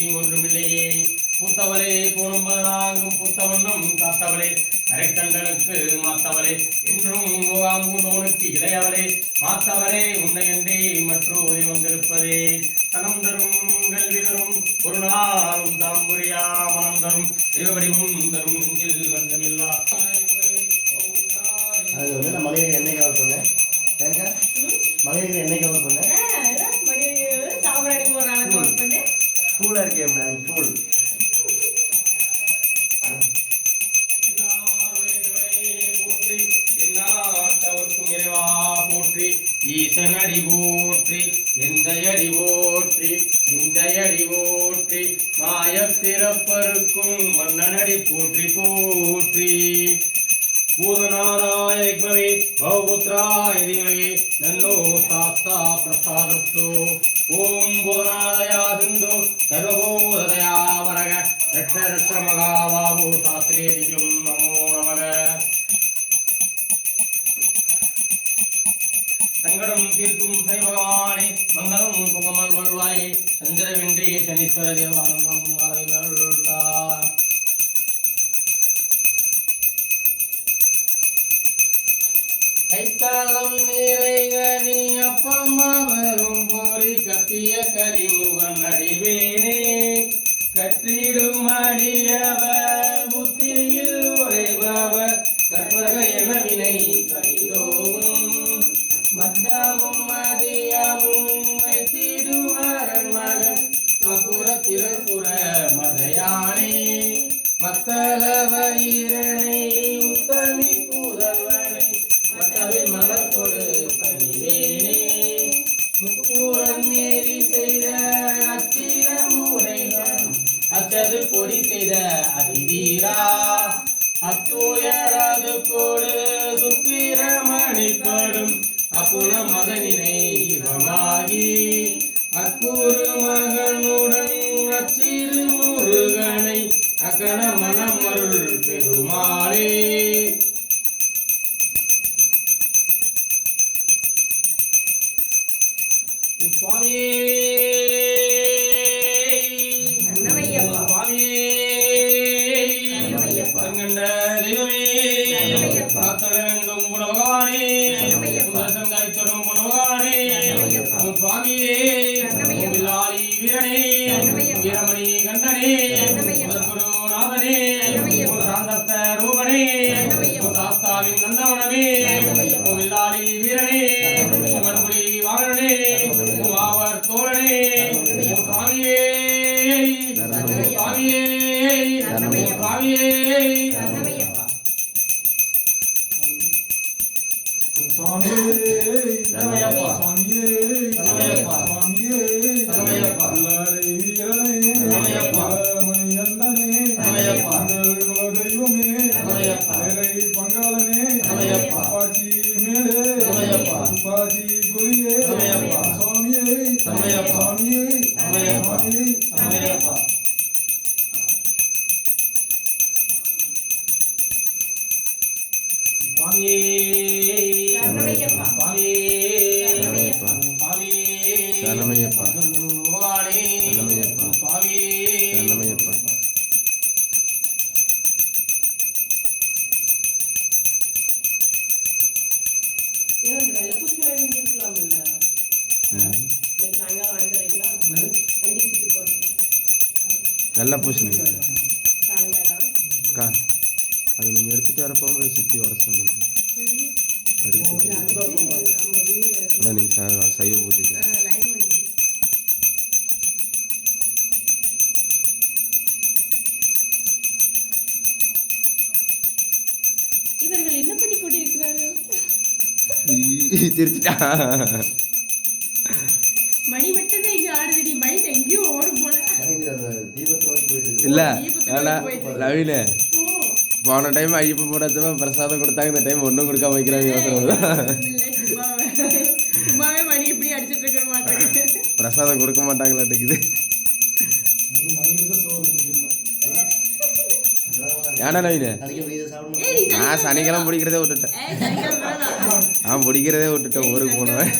பூச்சி ஒன்றுமில்லையே. பூத்தவளே பூனம்பதாங்கும் பூத்தவண்ணம் காத்தவளே கரைக்கண்டனுக்கு மாத்தவளே என்றும் முகாம்பூனோனுக்கு இளையவளே மாத்தவளே உன்னையன்றே மற்றோரை வந்திருப்பதே. தனம் தரும் கல்வி தரும் ஒரு நாளும் தரம் புரியா மனம் தரும் தேவடிவும் தரும் நெஞ்சில் வந்தமில்லா. அது வந்து நான் மளிகை எண்ணெய் கவர் பண்ணேன். ஏங்க மளிகை எண்ணெய் கவர் பண்ணேன். ஃபூலாக இருக்கேன் மேம். ஃபூல் இறைவா போற்றி ஈசனடி போற்றி எந்தையடி போற்றி இந்தையடி போற்றி மாய பிறப்பருக்கும் மன்னனடி போற்றி போற்றி. பூதநாதாய யக்மவே பவபுத்ராய தீமஹி தன்னோ சாஸ்தா பிரசாதஸ்து. ஓம் பூதநாதயா சிந்து சர்வபூததயா வரக ரட்ச ரட்ச மகாபாபு சாஸ்திரே திவ்யம் நமோ நமக. சங்கடம் தீர்க்கும் சை பகவானே மங்களம் புகமன் வல்வாயே சந்திரவின்றி சனீஸ்வர தேவானம் வாழைமருள்தா. கைத்தாளம் நிறைகனி அப்பம்மா வரும் போரி கப்பிய கரிமுகன் அடிவேனே கற்றிடும் அடியவ புத்தியில் உரைபவ கற்பக என வினை கடிதோவும் மத்தமும் மதியமும் வைத்திடுவாரன் மகன் மகுர திரப்புற மதையானே மத்தள வயிறனை உத்தமி புதல்வனை மத்தவில் மலர் கொடு பணிவேனே முக்கூரம் மேரி செய்த அச்சிர முறைகள் அச்சது பொடி செய்த அதிவீரா அத்துயரது கொடு சுப்பிரமணிப்படும் அப்புன மகனினை இவமாகி அக்கூறு மகனுடன் அச்சிறு முருகனை அக்கண மனமருள் பெருமாளே. சுவாமியே சுவாமியே கண்கண்ட தெய்வமே காத்தட வேண்டும் குண பகவானே தரும் குண பகவானே சுவாமியே வில்லாளி வீரனே வீரமணி கண்டனே குருநாதனே சாந்தஸ்த ரூபனே சாஸ்தாவின் நந்தவனமே வில்லாளி வீரனே மறுபடி வாகனே மாவர் தோழனே சுவாமியே சுவாமியே சுவாமியே நல்லா பூசணிக்கா அது நீங்கள் எடுத்துகிட்டு வரப்போ சுற்றி உடச்சு வந்துடுங்க. ஆனால் நீங்கள் சைவ பூஜைக்கு இவர்கள் என்ன பண்ணி கொண்டிருக்கிறார்கள்? சிரிச்சிட்டா மணி மட்டும் தான் இங்க ஆடுது. மைண்ட் எங்கேயும் ஓடும் போல. இல்ல நவீன போன டைம் ஐயப்ப போடாச்சப்ப பிரசாதம் கொடுத்தாங்க. இந்த டைம் ஒன்றும் கொடுக்காம வைக்கிறாங்க. சும்மாவே மணி இப்படி அடிச்சிட்டு இருக்க மாட்டாங்க. பிரசாதம் கொடுக்க மாட்டாங்களாட்டுக்குது. ஏன்னா நவீன நான் சனிக்கிழமை பிடிக்கிறதே விட்டுட்டேன். நான் பிடிக்கிறதே விட்டுட்டேன். ஊருக்கு போனவன்